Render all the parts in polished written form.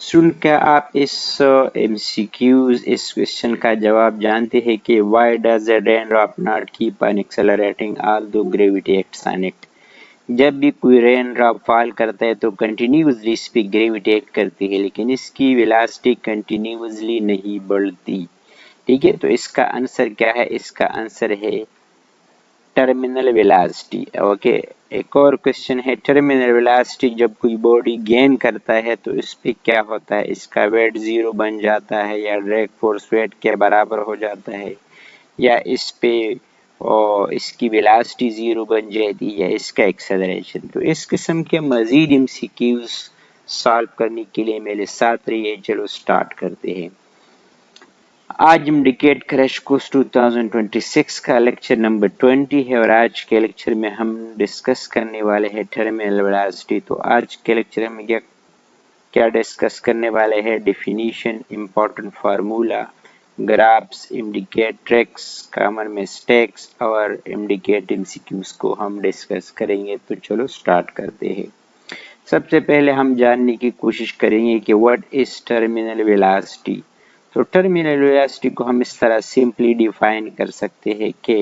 सुन क्या आप इस MCQs इस क्वेश्चन का जवाब जानते हैं कि why does a raindrop not keep on accelerating although gravity acts on it? जब भी कोई रेन ड्रॉप फॉल करता है तो कंटिन्यूसली इस पे ग्रेविटेट करती है, लेकिन इसकी वेलोसिटी कंटिन्यूसली नहीं बढ़ती। ठीक है, तो इसका आंसर क्या है? इसका आंसर है टर्मिनल वेलोसिटी। ओके, एक और क्वेश्चन है, टर्मिनल वेलोसिटी जब कोई बॉडी गेन करता है तो इस पे क्या होता है? इसका वेट जीरो बन जाता है, या ड्रैग फोर्स वेट के बराबर हो जाता है, या इस पे और इसकी वेलोसिटी जीरो बन जाती है, या इसका एक्सेलरेशन। तो इस किस्म के मजीद MCQs सॉल्व करने के लिए मेरे साथ रहिए। चलो स्टार्ट करते हैं। आज हम डिकेड क्रैश कोर्स 2026 का लेक्चर नंबर 20 है, और आज के लेक्चर में हम डिस्कस करने वाले हैं टर्मिनल वेलोसिटी। तो आज के लेक्चर में क्या डिस्कस करने वाले हैं? Definition, important formula, graphs, indicate tracks, common mistakes और इंडिकेट MCQs को हम डिस्कस करेंगे। तो चलो स्टार्ट करते हैं। सबसे पहले हम जानने की कोशिश करेंगे कि व्हाट इज टर्मिनल वेलोसिटी। तो टर्मिनल वेलोसिटी को हम इस तरह सिंपली डिफाइन कर सकते हैं कि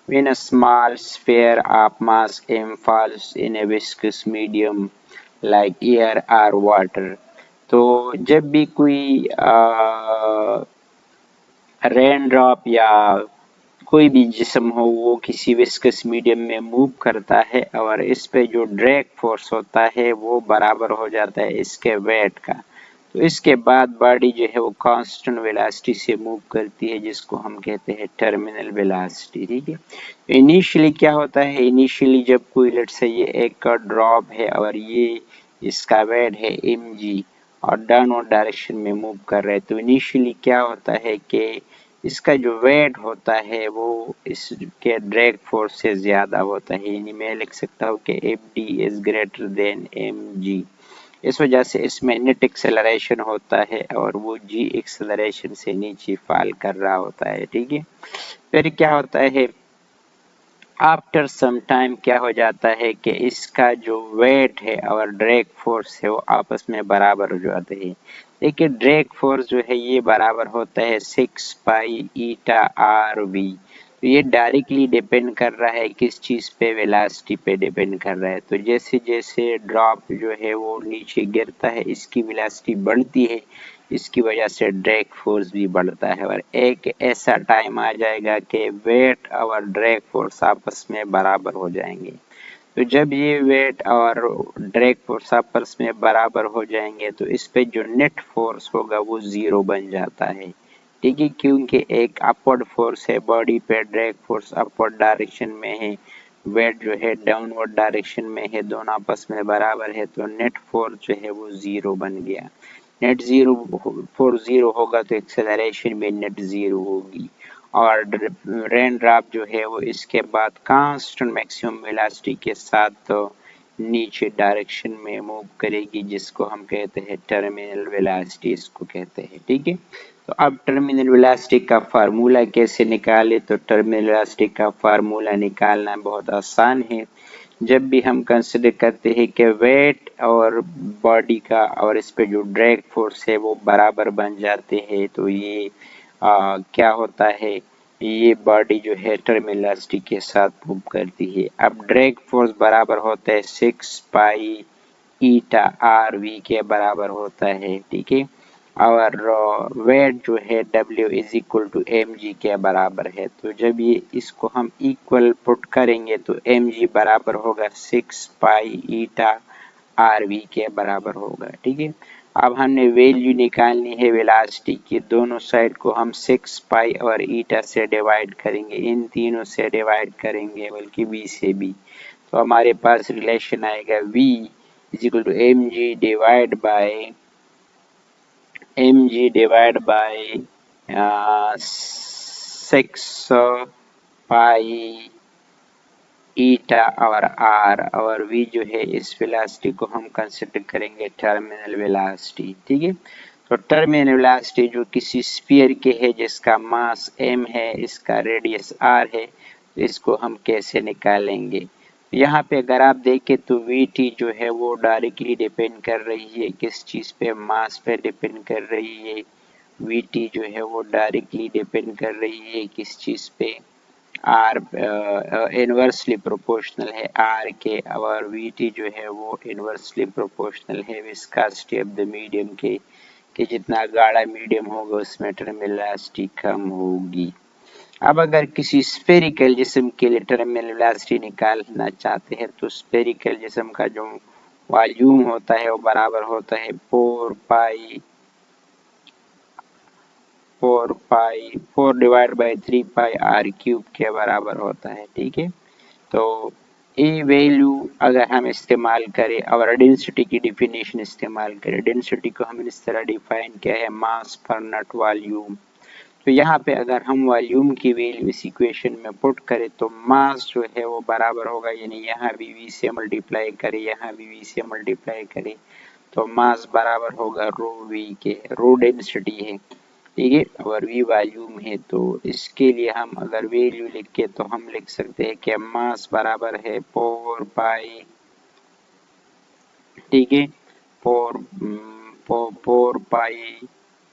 when a small sphere of mass m falls in a viscous medium like air or water। तो जब भी कोई रेन ड्रॉप या कोई भी जिस्म हो वो किसी विस्कस मीडियम में मूव करता है, और इस पे जो ड्रैग फोर्स होता है वो बराबर हो जाता है इसके वेट का। तो इसके बाद बॉडी जो है वो कांस्टेंट वेलोसिटी से मूव करती है, जिसको हम कहते हैं टर्मिनल वेलोसिटी। ठीक है, इनिशियली क्या होता है? इनिशियली जब कोई लेट्स से ये एक ड्रॉप है और ये इसका वेट है mg और डाउनवर्ड डायरेक्शन में मूव कर रहा है, तो इनिशियली क्या होता है कि इसका जो वेट होता है वो इसके ड्रैग फोर्स से ज्यादा होता है, यानी मैं लिख सकता हूँ कि Fd is greater than mg। इस वजह से इसमें नेट एक्सेलरेशन होता है और वो g एक्सेलरेशन से नीचे फॉल कर रहा होता है। ठीक है, फिर क्या होता है? आफ्टर सम टाइम क्या हो जाता है कि इसका जो वेट है और ड्रैग फोर्स है वो आपस में बराबर हो जाते हैं। देखिए ड्रैग फोर्स जो है ये बराबर होता है 6 पाई ईटा आर वी। तो ये डायरेक्टली डिपेंड कर रहा है किस चीज़ पे? वेलोसिटी पे डिपेंड कर रहा है। तो जैसे जैसे ड्रॉप जो है वो नीचे गिरता है इसकी वेलोसिटी बढ़ती है, इसकी वजह से ड्रैग फोर्स भी बढ़ता है, और एक ऐसा टाइम आ जाएगा कि वेट और ड्रैग फोर्स आपस में बराबर हो जाएंगे। तो जब ये वेट और ड्रैग फोर्स आपस में बराबर हो जाएंगे तो इस पे जो नेट फोर्स होगा वो जीरो बन जाता है। ठीक है, क्योंकि एक अपवर्ड फोर्स है बॉडी पे, ड्रैग फोर्स अपवर्ड डायरेक्शन में है, वेट जो है डाउनवर्ड डायरेक्शन में है, दोनों आपस में बराबर है, तो नेट फोर्स जो है वो जीरो बन गया। नेट जीरो फोर्स जीरो होगा तो एक्सेलरेशन भी नेट जीरो होगी, और रेन ड्रॉप जो है वो इसके बाद कांस्टेंट मैक्सिमम वेलोसिटी के साथ तो नीचे डायरेक्शन में मूव करेगी, जिसको हम कहते हैं टर्मिनल वेलोसिटी इसको कहते हैं। ठीक है, तो अब टर्मिनल वेलोसिटी का फार्मूला कैसे निकाले? तो टर्मिनल वेलोसिटी का फार्मूला निकालना बहुत आसान है। जब भी हम कंसिडर करते हैं कि वेट और बॉडी का और इस पे जो ड्रैग फोर्स है वो बराबर बन जाते हैं, तो ये क्या होता है? ये बॉडी जो है टर्मिनल वेलोसिटी के साथ मूव करती है। अब ड्रैग फोर्स बराबर होता है 6 पाई ईटा आर वी के बराबर होता है। ठीक है, और वेट जो है W is equal to mg के बराबर है। तो जब ये इसको हम इक्वल पुट करेंगे तो mg बराबर होगा 6 पाई ईटा आर वी के बराबर होगा। ठीक है, अब हमने वैल्यू निकालनी है वेलोसिटी की। दोनों साइड को हम 6 पाई और ईटा से डिवाइड करेंगे, इन तीनों से डिवाइड करेंगे, बल्कि v से भी। तो हमारे पास रिलेशन आएगा v is equal to mg divide by 6 pi eta और r, और v जो है इस वेलोसिटी को हम कंसिडर करेंगे टर्मिनल वेलोसिटी। ठीक है, तो टर्मिनल वेलोसिटी जो किसी स्फीयर के है जिसका मास m है, इसका रेडियस r है, तो इसको हम कैसे निकालेंगे? यहाँ पे अगर आप देखें तो वीटी जो है वो डायरेक्टली डिपेंड कर रही है किस चीज़ पे, मास पे डिपेंड कर रही है। वीटी जो है वो डायरेक्टली डिपेंड कर रही है किस चीज़ पे, आर इनवर्सली प्रोपोर्शनल है आर के, और वीटी जो है वो इनवर्सली प्रोपोर्शनल है विस्कोसिटी ऑफ द मीडियम के, कि जितना गाढ़ा मीडियम होगा उसमें टर्मिनल वेलोसिटी कम होगी। अब अगर किसी स्फेरिकल जिस्म के लिए टर्मिनल वेलोसिटी निकालना चाहते हैं तो स्फेरिकल जिस्म का जो वॉल्यूम होता है वो बराबर होता है 4 divide by 3 pi r cube के बराबर होता है। ठीक है, तो ये वैल्यू अगर हम इस्तेमाल करें और डेंसिटी की डिफिनेशन इस्तेमाल करें, डेंसिटी को हमने इस तरह डिफाइन किया है मास पर नट वॉल्यूम। तो यहाँ पे अगर हम वॉल्यूम की वैल्यू इस इक्वेशन में पुट करें तो मास जो है वो बराबर होगा, यानी यहाँ भी v से मल्टीप्लाई करें, यहाँ भी v से मल्टीप्लाई करें, तो मास बराबर होगा रो v के। रो डेंसिटी है, ठीक है, और v वॉल्यूम है। तो इसके लिए हम अगर वैल्यू लिखे तो हम लिख सकते हैं कि मास बराबर है 4 पाई, ठीक है, 4 पाई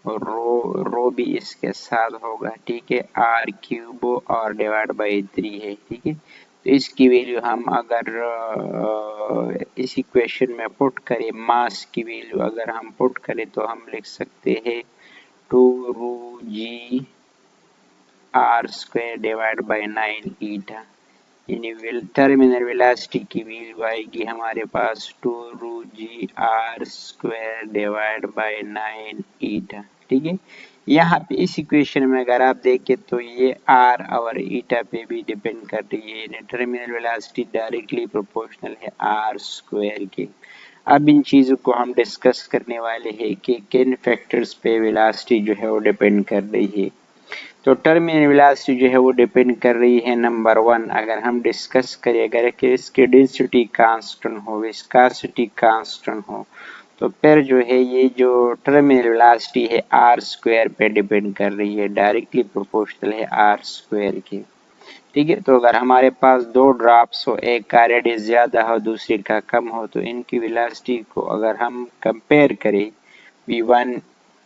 रो भी इसके साथ होगा, ठीक है, आर क्यूब और डिवाइड बाई 3 है। ठीक है, तो इसकी वैल्यू हम अगर इस इक्वेशन में पुट करें, मास की वैल्यू अगर हम पुट करें तो हम लिख सकते हैं 2 रू जी आर स्क्वायर डिवाइड बाई 9 ईटा, यानी टर्मिनल वेलोसिटी की वैल्यू आएगी हमारे पास 2 रू जी आर स्क्वायर डिवाइड बाय 9 ईटा। ठीक है, यहाँ पे इस इक्वेशन में अगर आप देखें तो ये आर और ईटा पे भी डिपेंड कर रही है, यानी टर्मिनल वेलोसिटी डायरेक्टली प्रोपोर्शनल है आर स्क्वायर के। अब इन चीज़ों को हम डिस्कस करने वाले हैं कि किन फैक्टर्स पे वेलोसिटी जो है वो डिपेंड कर रही है। तो टर्मिनल वेलोसिटी जो है वो डिपेंड कर रही है, नंबर 1 अगर हम डिस्कस करें, अगर कि इसकी डेंसिटी कांस्टेंट हो, विस्कोसिटी कांस्टेंट हो, तो फिर जो है ये जो टर्मिनल वेलोसिटी है आर स्क्वायर पे डिपेंड कर रही है, डायरेक्टली प्रोपोर्शनल है आर स्क्वायर के। ठीक है, तो अगर हमारे पास दो ड्रॉप्स हो, एक का रेडियस ज्यादा हो दूसरे का कम हो, तो इनकी वेलोसिटी को अगर हम कंपेयर करें, v1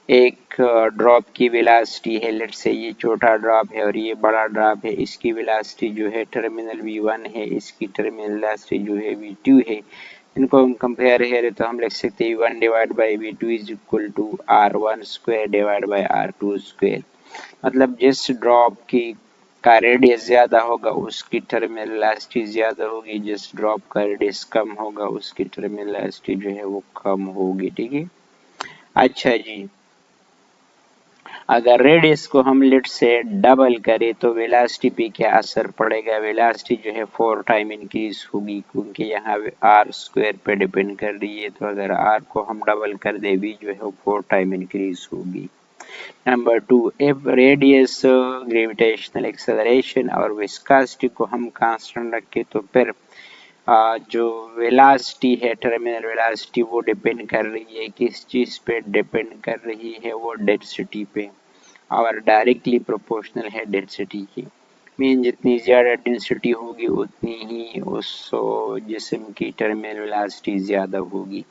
एक ड्रॉप की वेलोसिटी है, लेट्स से ये छोटा ड्रॉप है और ये बड़ा ड्रॉप है, इसकी वेलोसिटी जो है टर्मिनल v1 है, इसकी टर्मिनल वेलोसिटी जो है v2 है। इनको हम कंपेयर करें तो हम लिख सकते हैं v1 divide by v2 is equal to r1 square divide by r2 square. मतलब जिस ड्रॉप की का रेडियस ज्यादा होगा उसकी टर्मिनल वेलोसिटी ज्यादा होगी, जिस ड्रॉप का रेडियस कम होगा उसकी टर्मिनल वेलोसिटी जो है वो कम होगी। ठीक है, अच्छा जी, अगर रेडियस को हम लेट से डबल करें तो वेलोसिटी पे क्या असर पड़ेगा, वेलोसिटी जो है 4 टाइम इंक्रीज होगी, क्योंकि यहाँ आर स्क्वायर पे डिपेंड कर रही है। तो अगर आर को हम डबल कर दे वी जो है 4 टाइम इंक्रीज होगी। Number 2, if radius gravitational acceleration और विस्कोसिटी को हम कांस्टेंट रखें तो फिर जो वेलोसिटी है टर्मिनल वेलोसिटी वो डिपेंड कर रही है किस चीज पे डिपेंड कर रही है, वो डेंसिटी पे, और डायरेक्टली प्रोपोर्शनल है डेंसिटी की। मीन जितनी ज़्यादा डेंसिटी होगी उतनी ही उस जिस्म की टर्मिनल वेलोसिटी ज़्यादा होगी।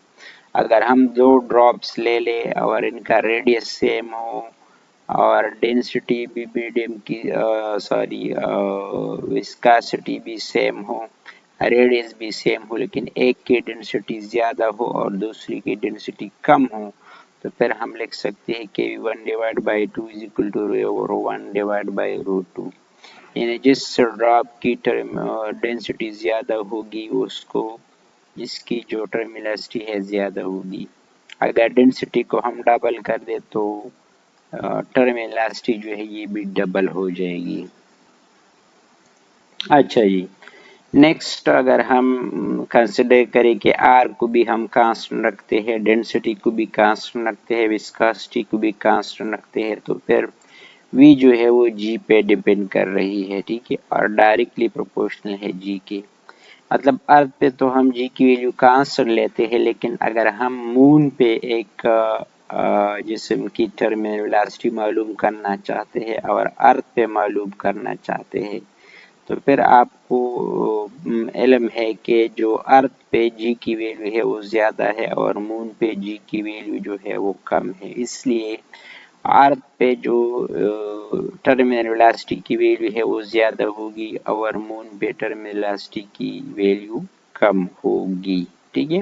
अगर हम दो ड्रॉप्स ले लें और इनका रेडियस सेम हो और डेंसिटी भी मीडियम की विस्कोसिटी भी सेम हो, रेडियस भी सेम हो, लेकिन एक की डेंसिटी ज़्यादा हो और दूसरी की डेंसिटी कम हो, तो फिर हम लिख सकते हैं कि v1 divide by 2 is equal to रो1 डिवाइड बाई रो2, यानी जिस ड्रॉप की डेंसिटी ज़्यादा होगी उसको जिसकी जो टर्मिनल वेलोसिटी है ज़्यादा होगी। अगर डेंसिटी को हम डबल कर दे तो टर्मिनल वेलोसिटी जो है ये भी डबल हो जाएगी। अच्छा जी, नेक्स्ट अगर हम कंसिडर करें कि आर को भी हम कांस्टेंट रखते हैं, डेंसिटी को भी कांस्टेंट रखते हैं, विस्कोसिटी को भी कांस्टेंट रखते हैं, तो फिर v जो है वो g पे डिपेंड कर रही है। ठीक है, और डायरेक्टली प्रोपोर्शनल है g के। मतलब अर्थ पे तो हम g की वैल्यू कांस्टेंट लेते हैं, लेकिन अगर हम मून पे एक जिस्म की टर्मिनल वेलोसिटी मालूम करना चाहते हैं और अर्थ पे मालूम करना चाहते हैं तो फिर आपको इल्म है कि जो अर्थ पे जी की वैल्यू है वो ज़्यादा है और मून पे जी की वैल्यू जो है वो कम है। इसलिए अर्थ पे जो टर्मिनल वेलोसिटी की वैल्यू है वो ज़्यादा होगी और मून पे टर्मिनल वेलोसिटी की वैल्यू कम होगी। ठीक है,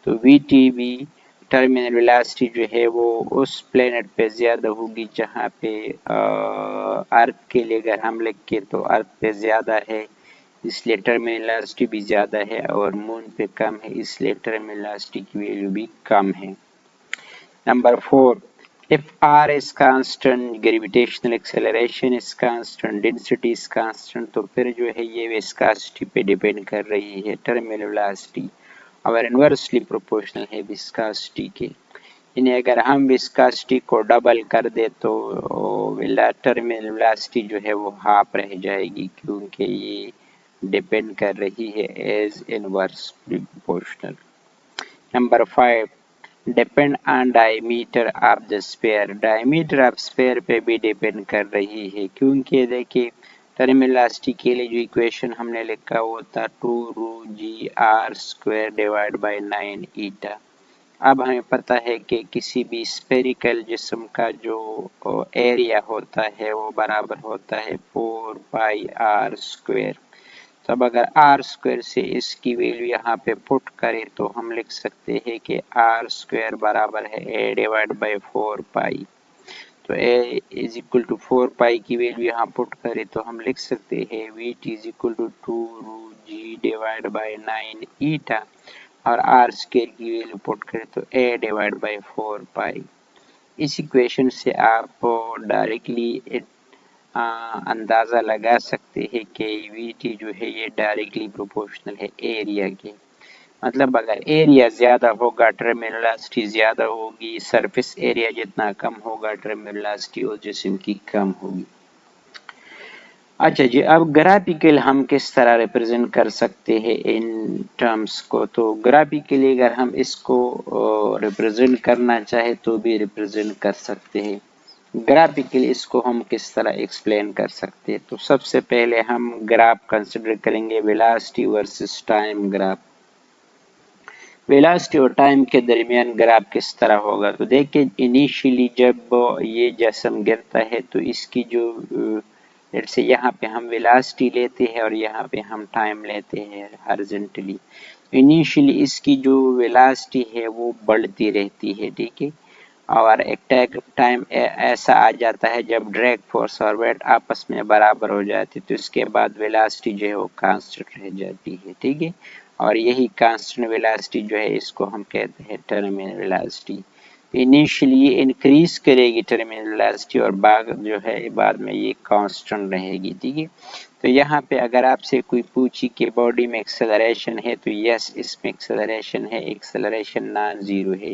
तो वीटीवी टर्मिनल वेलोसिटी जो है वो उस प्लेनेट पे ज़्यादा होगी जहाँ पे अर्थ के लिए अगर हम लिखे तो अर्थ पे ज़्यादा है, इसलिए टर्मिनल वेलोसिटी भी ज़्यादा है, और मून पे कम है इसलिए टर्मिनल वेलोसिटी की वैल्यू भी कम है। Number 4, if r is constant, gravitational acceleration is constant, density is constant, तो फिर जो है ये विस्कोसिटी पे डिपेंड कर रही है टर्मिनल वेलोसिटी, और इनवर्सली प्रोपोर्शनल है विस्कोसिटी के। यानी अगर हम विस्कोसिटी को डबल कर दे तो टर्मिनल वेलोसिटी जो है वो हाफ रह जाएगी, क्योंकि ये डिपेंड कर रही है as inversely proportional. Number 5, depend on diameter of the sphere, diameter of sphere पे भी डिपेंड कर रही है, क्योंकि देखिए टर्मिनल वेलोसिटी के लिए जो इक्वेशन हमने लिखा वो था 2ρg r² डिवाइड बाय 9 ईटा। अब हमें पता है कि किसी भी स्फेरिकल जिस्म का जो एरिया होता है वो बराबर होता है 4πr²। तो अब अगर r² से इसकी वैल्यू यहाँ पे पुट करें तो हम लिख सकते हैं कि r² बराबर है a डिवाइड बाई 4π। तो a इज इक्वल टू 4π की वैल्यू यहाँ पुट करें तो हम लिख सकते हैं vt is equal to 2ρg divide by 9 eta, और r² की वैल्यू पुट करें तो a डिवाइड बाई 4π। इस इक्वेशन से आप डायरेक्टली अंदाज़ा लगा सकते हैं कि वीटी जो है ये डायरेक्टली प्रोपोर्शनल है एरिया के। मतलब अगर एरिया ज़्यादा होगा टर्मिनल वेलोसिटी ज़्यादा होगी, सरफेस एरिया जितना कम होगा टर्मिनल वेलोसिटी उस जिस्म की कम होगी। अच्छा जी, अब ग्राफिकल हम किस तरह रिप्रेजेंट कर सकते हैं इन टर्म्स को, तो ग्राफिकली अगर हम इसको रिप्रेजेंट करना चाहे तो भी रिप्रेजेंट कर सकते हैं। ग्राफिकली इसको हम किस तरह एक्सप्लेन कर सकते हैं, तो सबसे पहले हम ग्राफ कंसिडर करेंगे velocity versus time graph. Velocity और टाइम के दरमियान ग्राफ किस तरह होगा, तो देखिए इनिशियली जब ये जिस्म गिरता है तो इसकी जो जैसे यहाँ पे हम वेलोसिटी लेते हैं और यहाँ पे हम टाइम लेते हैं हॉरिजॉन्टली। इनिशियली इसकी जो वेलोसिटी है वो बढ़ती रहती है, ठीक है, और एक टाइम ऐसा आ जाता है जब ड्रैग फोर्स और वेट आपस में बराबर हो जाती है, तो इसके बाद वेलोसिटी जो है वो कांस्टेंट रह जाती है, ठीक है, और यही कांस्टेंट वेलोसिटी जो है इसको हम कहते हैं टर्मिनल वेलोसिटी। इनिशियली इंक्रीज करेगी टर्मिनल वेलोसिटी और बाद में ये कांस्टेंट रहेगी, ठीक है। तो यहाँ पे अगर आपसे कोई पूछी कि बॉडी में एक्सेलरेशन है तो यस इसमें एक्सेलरेशन है, एक्सेलरेशन नॉन जीरो है,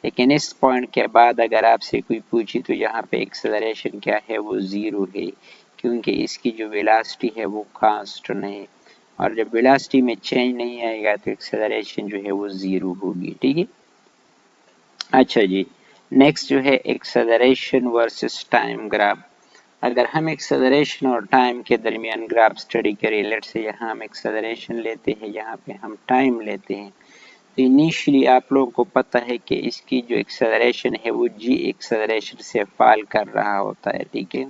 लेकिन इस पॉइंट के बाद अगर आपसे कोई पूछी तो यहाँ पे एक्सेलरेशन क्या है वो जीरो है, क्योंकि इसकी जो वेलोसिटी है वो कांस्टेंट है, और जब वेलोसिटी में चेंज नहीं आएगा तो एक्सेलरेशन जो है वो जीरो होगी, ठीक है। अच्छा जी, नेक्स्ट जो है एक्सेलरेशन वर्सेस टाइम ग्राफ। अगर हम एक्सेलरेशन और टाइम के दरमियान ग्राफ स्टडी करें, लेट्स से यहाँ हम एक्सेलरेशन लेते हैं, यहाँ पे हम टाइम लेते हैं, तो इनिशियली आप लोगों को पता है कि इसकी जो एक्सेलरेशन है वो जी एक्सेलरेशन से फॉल कर रहा होता है, ठीक है,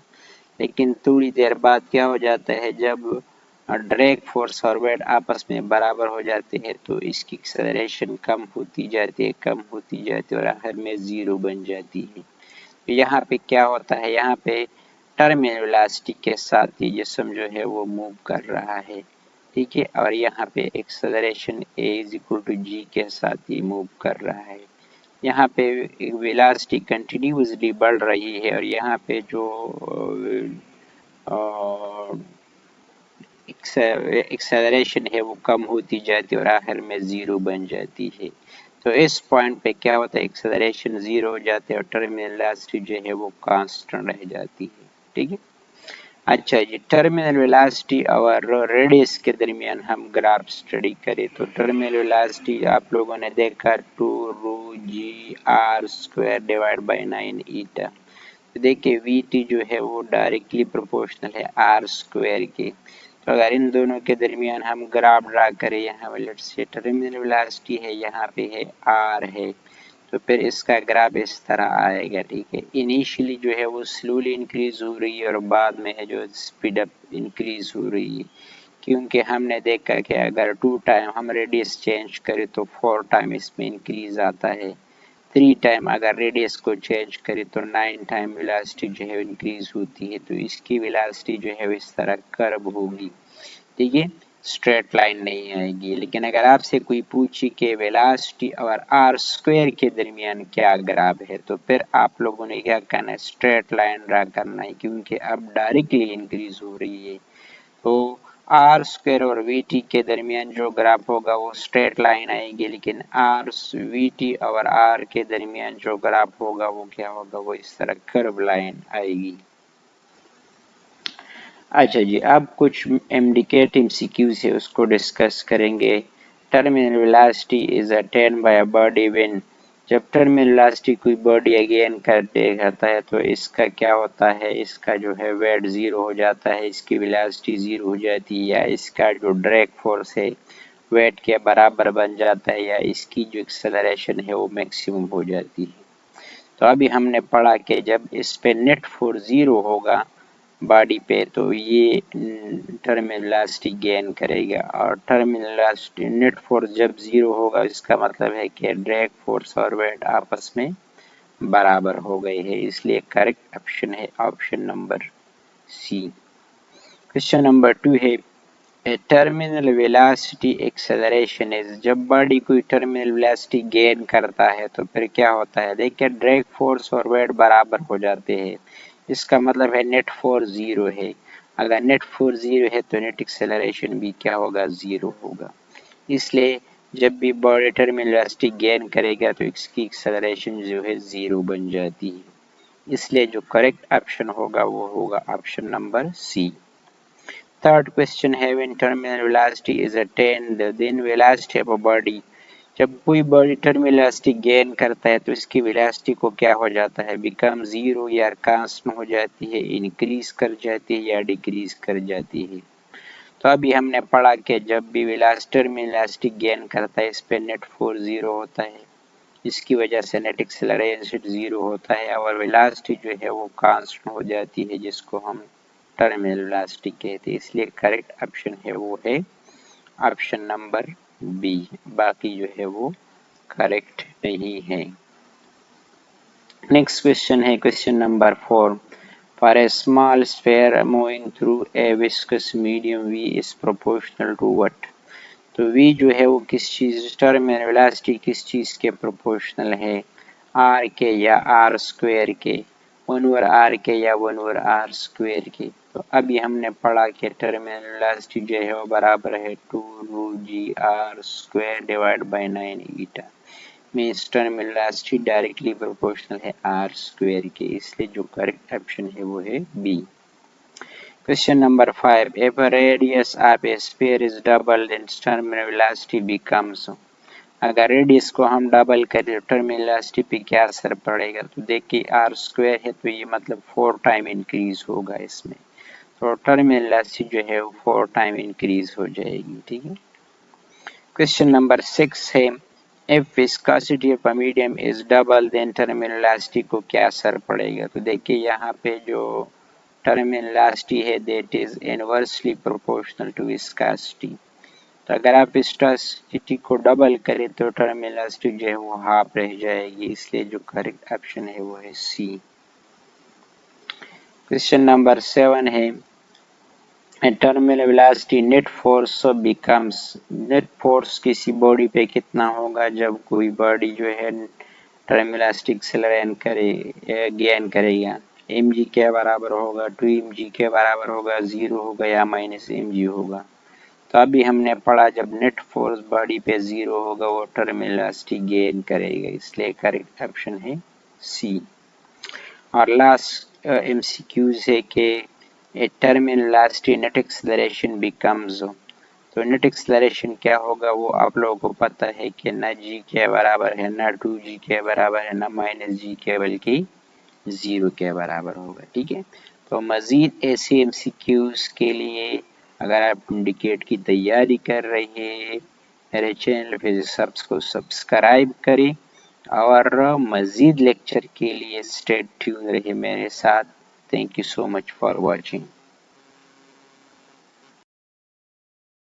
लेकिन थोड़ी देर बाद क्या हो जाता है जब ड्रैग फोर्स और वेट आपस में बराबर हो जाते हैं तो इसकी एक्सेलरेशन कम होती जाती है, कम होती जाती है और आखिर में जीरो बन जाती है। तो यहाँ पे क्या होता है, यहाँ पे टर्मिनल वेलोसिटी के साथ ये जिस्म जो है वो मूव कर रहा है, ठीक है, और यहाँ पे acceleration a is equal to g के साथ ही मूव कर रहा है। यहाँ पे वेलोसिटी कंटिन्यूसली बढ़ रही है और यहाँ पे जो एक्सेलरेशन है वो कम होती जाती है और आखिर में जीरो बन जाती है। तो इस पॉइंट पे क्या होता है, एक्सेलरेशन जीरो हो जाते हैं और टर्मिनल वेलोसिटी जो है वो कांस्टेंट रह जाती है, ठीक है। अच्छा जी, टर्मिनल वेलोसिटी और रेडियस के दरमियान हम ग्राफ स्टडी करें तो टर्मिनल वेलोसिटी आप लोगों ने देखा 2ρg r² डिवाइड बाई 9 ईटा। तो देखिए वीटी जो है वो डायरेक्टली प्रोपोर्शनल है r² के, तो अगर इन दोनों के दरमियान हम ग्राफ ड्रा करें, यहाँ लेट्स से टर्मिनल वेलोसिटी है, यहाँ पे है आर है, तो फिर इसका ग्राफ इस तरह आएगा। ठीक है, इनिशियली जो है वो स्लोली इंक्रीज हो रही है और बाद में है जो स्पीड अप इंक्रीज हो रही है, क्योंकि हमने देखा कि अगर 2 टाइम हम रेडियस चेंज करें तो 4 टाइम इसमें इंक्रीज आता है, 3 टाइम अगर रेडियस को चेंज करें तो 9 टाइम वेलोसिटी जो है इंक्रीज होती है। तो इसकी वेलोसिटी जो है इस तरह कर्व होगी। ठीक है, स्ट्रेट लाइन नहीं आएगी। लेकिन अगर आपसे कोई पूछे कि वेलोसिटी और आर स्क्वायर के दरमियान क्या ग्राफ है, तो फिर आप लोगों ने क्या करना है, स्ट्रेट लाइन ड्रा करना है, क्योंकि अब डायरेक्टली इंक्रीज हो रही है। तो आर स्क्वायर और वी टी के दरमियान जो ग्राफ होगा वो स्ट्रेट लाइन आएगी, लेकिन आर वी टी और आर के दरमियान जो ग्राफ होगा वो क्या होगा, वो इस तरह कर्व लाइन आएगी। अच्छा जी, अब कुछ MDCAT MCQs है उसको डिस्कस करेंगे। Terminal velocity is attend bye a body when, जब टर्मिनल वेलोसिटी कोई बॉडी गेन करता है तो इसका क्या होता है, इसका जो है वेट जीरो हो जाता है, इसकी वेलोसिटी जीरो हो जाती है, या इसका जो ड्रैग फोर्स है वेट के बराबर बन जाता है, या इसकी जो एक्सेलरेशन है वो मैक्सिमम हो जाती है। तो अभी हमने पढ़ा कि जब इस पे नेट फोर्स जीरो होगा बॉडी पे तो ये टर्मिनल वेलोसिटी गेन करेगा, और टर्मिनल वेलोसिटी नेट फोर्स जब जीरो होगा इसका मतलब है कि ड्रैग फोर्स और वेट आपस में बराबर हो गए हैं, इसलिए करेक्ट ऑप्शन है option number C. Question number 2 है टर्मिनल वेलोसिटी एक्सेलरेशन इज, जब बॉडी कोई टर्मिनल वेलोसिटी गेन करता है तो फिर क्या होता है, देखिए ड्रैग फोर्स और वेट बराबर हो जाते हैं, इसका मतलब है नेट फोर्स जीरो है। अगर नेट फोर्स जीरो है तो नेट एक्सेलरेशन भी क्या होगा, जीरो होगा। इसलिए जब भी बॉडी टर्मिनल वेलोसिटी गेन करेगा तो इसकी एक्सेलरेशन जो है जीरो बन जाती है, इसलिए जो करेक्ट ऑप्शन होगा वो होगा option number C. Third question है when terminal velocity is attained then velocity of a body, जब कोई बॉडी टर्मिनल वेलोसिटी गेन करता है तो इसकी वेलोसिटी को क्या हो जाता है, बिकम जीरो या कांस्टेंट हो जाती है, इंक्रीज कर जाती है या डिक्रीज कर जाती है। तो अभी हमने पढ़ा कि जब भी टर्मिनल वेलोसिटी गेन करता है इस पे नेट फोर्स जीरो होता है, इसकी वजह से नेट एक्सेलरेशन जीरो होता है, और वेलोसिटी जो है वो कांस्टेंट हो जाती है, जिसको हम टर्मिनल वेलोसिटी कहते हैं, इसलिए करेक्ट ऑप्शन है वो है ऑप्शन नंबर बी, बाकी जो है वो करेक्ट नहीं है। नेक्स्ट क्वेश्चन है question number 4, for a small sphere moving through a viscous medium v is proportional to what, तो v जो है वो किस चीज, टर्मिनल वेलोसिटी किस चीज के प्रोपोर्शनल है, आर के या आर स्क्वायर के, 1/r के या 1/r स्क्वायर के। तो अभी हमने पढ़ा कि टर्मिनल वेलोसिटी जो है वो बराबर है 2√g r square divide by 9 eta, means terminal velocity directly proportional है r स्क्वायर के, इसलिए जो करेक्ट ऑप्शन है वो है B. Question number 5, if a radius of a sphere is doubled then terminal velocity becomes, अगर रेडियस को हम डबल करें तो टर्मिनल वेलोसिटी पे क्या असर पड़ेगा, तो देखिए आर स्क्वायर है तो ये मतलब 4 टाइम इंक्रीज होगा इसमें, तो टर्मिनल वेलोसिटी जो है वो 4 टाइम इंक्रीज हो जाएगी। ठीक है, क्वेश्चन नंबर 6 है if viscosity of a medium is double then terminal velocity को क्या असर पड़ेगा, तो देखिए यहाँ पे जो टर्मिनल वेलोसिटी है that is inversely proportional to viscosity, तो अगर आप विस्कोसिटी को डबल करें तो टर्मिनल वेलोसिटी जो है वो हाफ रह जाएगी, इसलिए जो करेक्ट ऑप्शन है वो है सी। क्वेश्चन नंबर 7 है terminal velocity net force becomes, net force किसी बॉडी पे कितना होगा जब कोई बॉडी जो है टर्मिनल वेलोसिटी एक्सेलरेट करे गेन करेगा, mg के बराबर होगा, 2mg के बराबर होगा, 0 होगा या -mg होगा। तो अभी हमने पढ़ा जब नेट फोर्स बॉडी पे 0 होगा वो टर्मिनल वेलोसिटी गेन करेगा, इसलिए करेक्ट ऑप्शन है सी। और लास्ट MCQs है कि a terminal velocity net acceleration becomes, तो नेट एक्सेलरेशन क्या होगा वो आप लोगों को पता है कि ना g के बराबर है, ना 2g के बराबर है, ना -g के, बल्कि 0 के बराबर होगा। ठीक है, तो मजीद ऐसे MCQs के लिए अगर आप इंडिकेट की तैयारी कर रहे हैं मेरे चैनल फिजिक्स को सब्सक्राइब करें और मज़ीद लेक्चर के लिए स्टे ट्यून रहे मेरे साथ। Thank you so much for watching.